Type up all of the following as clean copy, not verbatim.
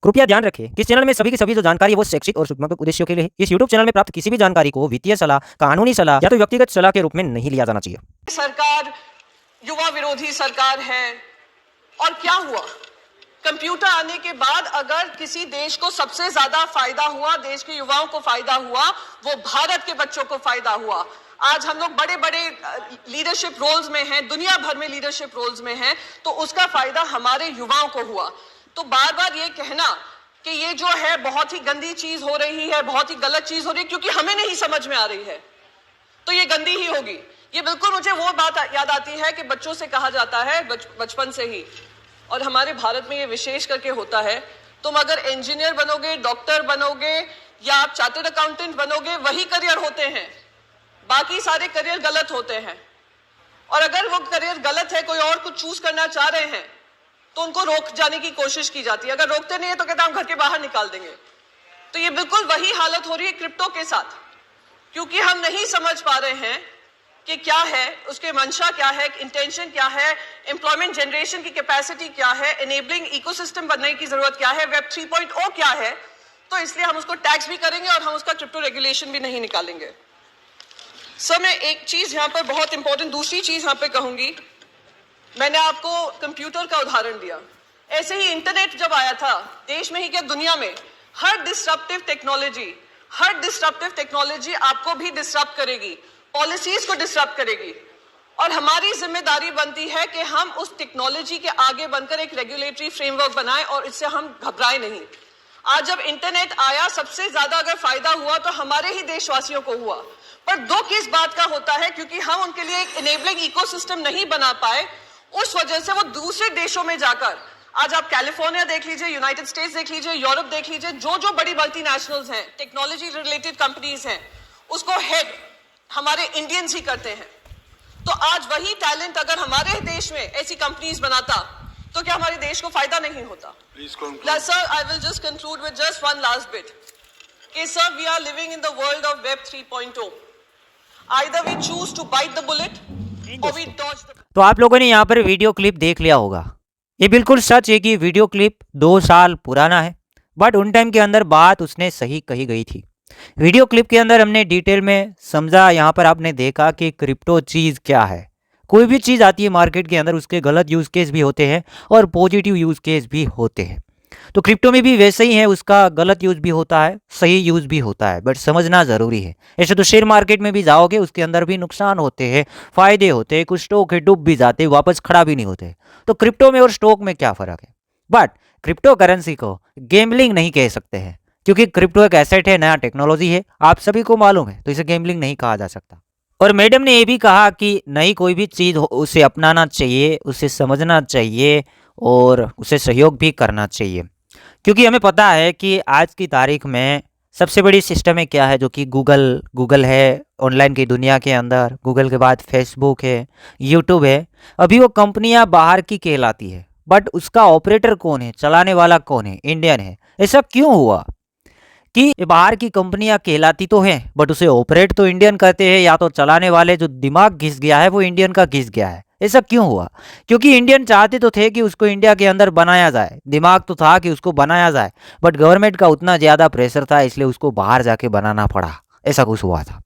कृपया ध्यान रखें कि इस चैनल में सभी की सभी जो जानकारी है वो शैक्षिक और सूचनात्मक उद्देश्यों के लिए है। इस यूट्यूब चैनल में प्राप्त किसी भी जानकारी को वित्तीय सलाह, कानूनी सलाह या तो व्यक्तिगत सलाह के रूप में नहीं लिया जाना चाहिए। सरकार युवा विरोधी सरकार है। और क्या हुआ? कंप्यूटर आने के बाद अगर किसी देश को सबसे ज्यादा फायदा हुआ, देश के युवाओं को फायदा हुआ, वो भारत के बच्चों को फायदा हुआ। आज हम लोग बड़े बड़े लीडरशिप रोल्स में हैं, दुनिया भर में लीडरशिप रोल्स में हैं, तो उसका फायदा हमारे युवाओं को हुआ। तो बार बार ये कहना कि ये जो है बहुत ही गंदी चीज हो रही है, बहुत ही गलत चीज हो रही है क्योंकि हमें नहीं समझ में आ रही है, तो ये गंदी ही होगी। ये बिल्कुल मुझे वो बात याद आती है कि बच्चों से कहा जाता है बचपन से ही, और हमारे भारत में ये विशेष करके होता है, तुम अगर इंजीनियर बनोगे, डॉक्टर बनोगे या आप चार्टर्ड अकाउंटेंट बनोगे, वही करियर होते हैं, बाकी सारे करियर गलत होते हैं। और अगर वो करियर गलत है, कोई और कुछ चूज करना चाह रहे हैं, तो उनको रोक जाने की कोशिश की जाती है। अगर रोकते नहीं है तो कहते हैं हम घर के बाहर निकाल देंगे। तो ये बिल्कुल वही हालत हो रही है क्रिप्टो के साथ, क्योंकि हम नहीं समझ पा रहे हैं कि क्या है, उसके मंशा क्या है, इंटेंशन क्या है, एम्प्लॉयमेंट जनरेशन की कैपेसिटी क्या है, इनेबलिंग इकोसिस्टम बनने की जरूरत क्या है, वेब 3.0 क्या है। तो इसलिए हम उसको टैक्स भी करेंगे और हम उसका क्रिप्टो रेगुलेशन भी नहीं निकालेंगे। सर, मैं एक चीज यहाँ पर बहुत इंपॉर्टेंट, दूसरी चीज यहाँ पे कहूंगी। मैंने आपको कंप्यूटर का उदाहरण दिया, ऐसे ही इंटरनेट जब आया था, देश में ही क्या दुनिया में, हर डिस्ट्रप्टिव टेक्नोलॉजी आपको भी डिस्टर्ब करेगी, पॉलिसीज को डिस्टर्ब करेगी। और हमारी जिम्मेदारी बनती है कि हम उस टेक्नोलॉजी के आगे बनकर एक रेगुलेटरी फ्रेमवर्क बनाएं और इससे हम घबराएं नहीं। आज जब इंटरनेट आया, सबसे ज्यादा अगर फायदा हुआ तो हमारे ही देशवासियों को हुआ, पर दुख इस बात का होता है क्योंकि हम उनके लिए एक इनेबलिंग इकोसिस्टम नहीं बना पाए, उस वजह से वो दूसरे देशों में जाकर, आज आप कैलिफोर्निया देख लीजिए, यूनाइटेड स्टेट्स देख लीजिए, यूरोप देख लीजिए, जो बड़ी मल्टीनेशनल्स हैं, टेक्नोलॉजी रिलेटेड कंपनीज हैं, उसको हेड हमारे इंडियंस ही करते हैं। तो आज वही टैलेंट अगर हमारे देश में ऐसी कंपनीज बनाता तो क्या हमारे देश को फायदा नहीं होता? Sir, I will just conclude with just one last bit कि sir, we are living in the world of web 3.0। Either we choose to bite the bullet और वी डॉज द। तो आप लोगों ने यहाँ पर वीडियो क्लिप देख लिया होगा। ये बिल्कुल सच है कि वीडियो क्लिप 2 साल पुराना है, बट उन टाइम के अंदर बात उसने सही कही गई थी। वीडियो क्लिप के अंदर हमने डिटेल में समझा, यहाँ पर आपने देखा कि क्रिप्टो चीज़ क्या है। कोई भी चीज़ आती है मार्केट के अंदर, उसके गलत यूज़ केस भी होते हैं और पॉजिटिव यूज़ केस भी होते हैं। तो क्रिप्टो में भी वैसे ही है, उसका गलत यूज़ भी होता है, सही यूज़ भी होता है, बट समझना ज़रूरी है। ऐसे तो शेयर मार्केट में भी जाओगे, उसके अंदर भी नुकसान होते हैं, फ़ायदे होते हैं, कुछ स्टॉक है डूब भी जाते हैं, वापस खड़ा भी नहीं होते। तो क्रिप्टो में और स्टॉक में क्या फ़र्क है? बट क्रिप्टो करेंसी को गैम्बलिंग नहीं कह सकते हैं, क्योंकि क्रिप्टो एक एसेट है, नया टेक्नोलॉजी है, आप सभी को मालूम है, तो इसे गैम्बलिंग नहीं कहा जा सकता। और मैडम ने ये भी कहा कि नई कोई भी चीज़ हो उसे अपनाना चाहिए, उसे समझना चाहिए और उसे सहयोग भी करना चाहिए, क्योंकि हमें पता है कि आज की तारीख में सबसे बड़ी सिस्टम है क्या है, जो कि गूगल है ऑनलाइन की दुनिया के अंदर। गूगल के बाद फेसबुक है, यूट्यूब है। अभी वो कंपनियां बाहर की कहलाती है, बट उसका ऑपरेटर कौन है, चलाने वाला कौन है? इंडियन है। ऐसा क्यों हुआ कि बाहर की कंपनियां कहलाती तो हैं, बट उसे ऑपरेट तो इंडियन करते हैं, या तो चलाने वाले जो दिमाग घिस गया है वो इंडियन का घिस गया है। ऐसा क्यों हुआ? क्योंकि इंडियन चाहते तो थे कि उसको इंडिया के अंदर बनाया जाए, दिमाग तो था कि उसको बनाया जाए, बट गवर्नमेंट का उतना ज़्यादा प्रेशर था, इसलिए उसको बाहर जाके बनाना पड़ा। ऐसा कुछ हुआ था।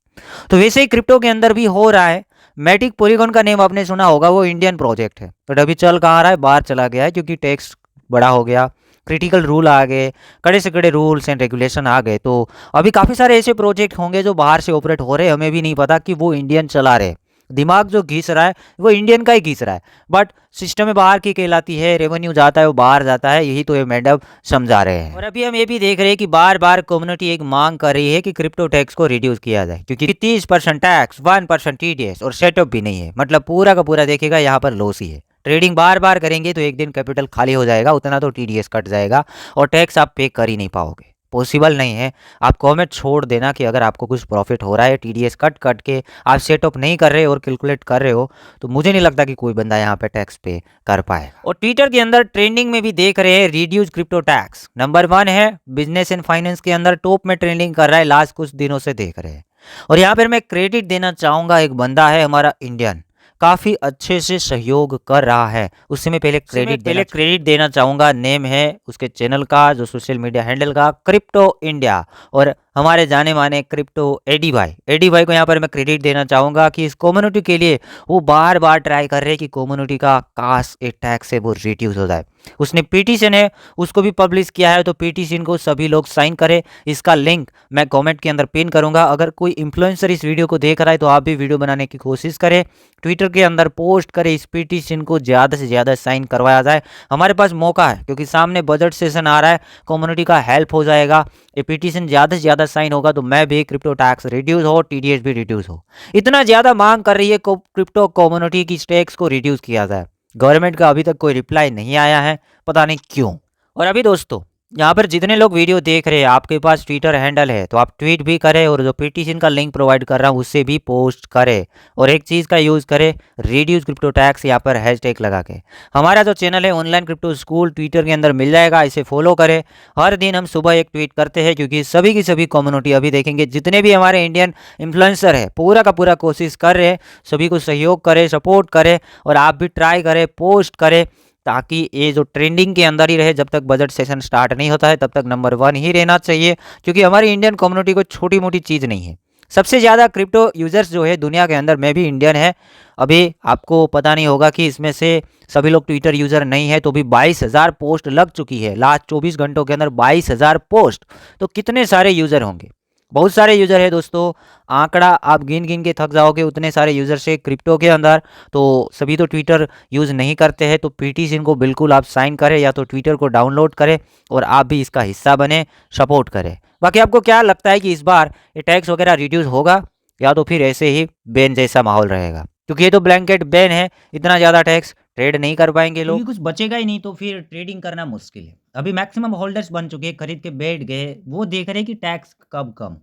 तो वैसे ही क्रिप्टो के अंदर भी हो रहा है। मैटिक पॉलीगॉन का नेम आपने सुना होगा, वो इंडियन प्रोजेक्ट है, बट अभी चल कहाँ रहा है? बाहर चला गया है, क्योंकि टैक्स बड़ा हो गया, क्रिटिकल रूल आ गए, कड़े से कड़े रूल्स एंड रेगुलेशन आ गए। तो अभी काफ़ी सारे ऐसे प्रोजेक्ट होंगे जो बाहर से ऑपरेट हो रहे हैं, हमें भी नहीं पता कि वो इंडियन चला रहे। दिमाग जो घिस रहा है वो इंडियन का ही घिस रहा है, बट सिस्टम में बाहर की कहलाती है, रेवेन्यू जाता है वो बाहर जाता है, यही तो ये मैडम समझा रहे हैं। और अभी हम ये भी देख रहे हैं कि बार बार कम्युनिटी एक मांग कर रही है कि क्रिप्टो टैक्स को रिड्यूस किया जाए, क्योंकि 30% टैक्स, 1% TDS और सेटअप भी नहीं है, मतलब पूरा का पूरा देखेगा यहाँ पर लॉस ही है। ट्रेडिंग बार बार करेंगे तो एक दिन कैपिटल खाली हो जाएगा, उतना तो TDS कट जाएगा और टैक्स आप पे कर ही नहीं पाओगे, पॉसिबल नहीं है। आप कमेंट छोड़ देना कि अगर आपको कुछ प्रॉफिट हो रहा है, TDS कट के आप सेटअप नहीं कर रहे और कैलकुलेट कर रहे हो, तो मुझे नहीं लगता कि कोई बंदा यहाँ पे टैक्स पे कर पाएगा। और ट्विटर के अंदर ट्रेंडिंग में भी देख रहे हैं रिड्यूस क्रिप्टो टैक्स, नंबर 1 है, बिजनेस एंड फाइनेंस के अंदर टॉप में ट्रेंडिंग कर रहा है, लास्ट कुछ दिनों से देख रहे हैं। और यहाँ पर मैं क्रेडिट देना चाहूँगा, एक बंदा है हमारा इंडियन, काफ़ी अच्छे से सहयोग कर रहा है। उससे मैं पहले क्रेडिट देना चाहूँगा। नेम है उसके चैनल का, जो सोशल मीडिया हैंडल का, क्रिप्टो इंडिया, और हमारे जाने माने क्रिप्टो एडी भाई को यहाँ पर मैं क्रेडिट देना चाहूँगा कि इस कम्युनिटी के लिए वो बार बार ट्राई कर रहे हैं कि कम्युनिटी का काश एक टैक्स है वो रिड्यूस हो जाए। उसने पिटीशन है उसको भी पब्लिश किया है, तो पिटीशन को सभी लोग साइन करें। इसका लिंक मैं कमेंट के अंदर पिन करूंगा। अगर कोई इन्फ्लुएंसर इस वीडियो को देख रहा है तो आप भी वीडियो बनाने की कोशिश करें, ट्विटर के अंदर पोस्ट करें, इस पिटीशन को ज़्यादा से ज़्यादा साइन करवाया जाए। हमारे पास मौका है क्योंकि सामने बजट सेशन आ रहा है, कम्युनिटी का हेल्प हो जाएगा। ये पिटीशन ज़्यादा से ज़्यादा साइन होगा तो मैं भी क्रिप्टो टैक्स रिड्यूस हो, टीडीएस भी रिड्यूस हो। इतना ज़्यादा मांग कर रही है क्रिप्टो कम्युनिटी की टैक्स को रिड्यूस किया जाए। गवर्नमेंट का अभी तक कोई रिप्लाई नहीं आया है, पता नहीं क्यों। और अभी दोस्तों यहाँ पर जितने लोग वीडियो देख रहे हैं, आपके पास ट्विटर हैंडल है तो आप ट्वीट भी करें, और जो पिटीशन का लिंक प्रोवाइड कर रहा हूँ उससे भी पोस्ट करें, और एक चीज़ का यूज़ करें, रिड्यूस क्रिप्टो टैक्स यहाँ पर हैशटैग लगा के। हमारा जो चैनल है ऑनलाइन क्रिप्टो स्कूल, ट्विटर के अंदर मिल जाएगा, इसे फॉलो करें। हर दिन हम सुबह एक ट्वीट करते हैं क्योंकि सभी की सभी कम्युनिटी अभी देखेंगे जितने भी हमारे इंडियन इन्फ्लुएंसर है पूरा का पूरा कोशिश कर रहे हैं, सभी को सहयोग करें, सपोर्ट करें, और आप भी ट्राई करें, पोस्ट करें, ताकि ये जो ट्रेंडिंग के अंदर ही रहे। जब तक बजट सेशन स्टार्ट नहीं होता है तब तक नंबर 1 ही रहना चाहिए, क्योंकि हमारी इंडियन कम्युनिटी को छोटी मोटी चीज़ नहीं है। सबसे ज़्यादा क्रिप्टो यूजर्स जो है दुनिया के अंदर में भी इंडियन है। अभी आपको पता नहीं होगा कि इसमें से सभी लोग ट्विटर यूज़र नहीं है, तो भी 22,000 पोस्ट लग चुकी है लास्ट 24 घंटों के अंदर, 22,000 पोस्ट। तो कितने सारे यूज़र होंगे, बहुत सारे यूज़र है दोस्तों। आंकड़ा आप गिन गिन के थक जाओगे, उतने सारे यूज़र से क्रिप्टो के अंदर। तो सभी तो ट्विटर यूज़ नहीं करते हैं, तो पिटीशन को बिल्कुल आप साइन करें या तो ट्विटर को डाउनलोड करें और आप भी इसका हिस्सा बने, सपोर्ट करें। बाकी आपको क्या लगता है कि इस बार ये टैक्स वगैरह रिड्यूस होगा या तो फिर ऐसे ही बैन जैसा माहौल रहेगा? क्योंकि ये तो ब्लैंकेट बैन है, इतना ज़्यादा टैक्स ट्रेड नहीं कर पाएंगे लोग, कुछ बचेगा ही नहीं, तो फिर ट्रेडिंग करना मुश्किल है। अभी मैक्सिमम होल्डर्स बन चुके हैं, खरीद के बैठ गए, वो देख रहे हैं कि टैक्स कब कम हो।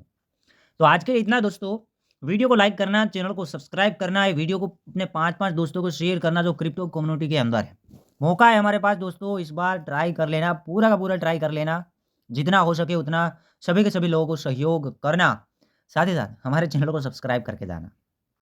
तो आज के लिए इतना दोस्तों। वीडियो को लाइक करना, चैनल को सब्सक्राइब करना है, वीडियो को अपने 5-5 दोस्तों को शेयर करना जो क्रिप्टो कम्युनिटी के अंदर है। मौका है हमारे पास दोस्तों, इस बार ट्राई कर लेना, पूरा का पूरा ट्राई कर लेना, जितना हो सके उतना सभी के सभी लोगों को सहयोग करना। साथ ही साथ हमारे चैनल को सब्सक्राइब करके जाना।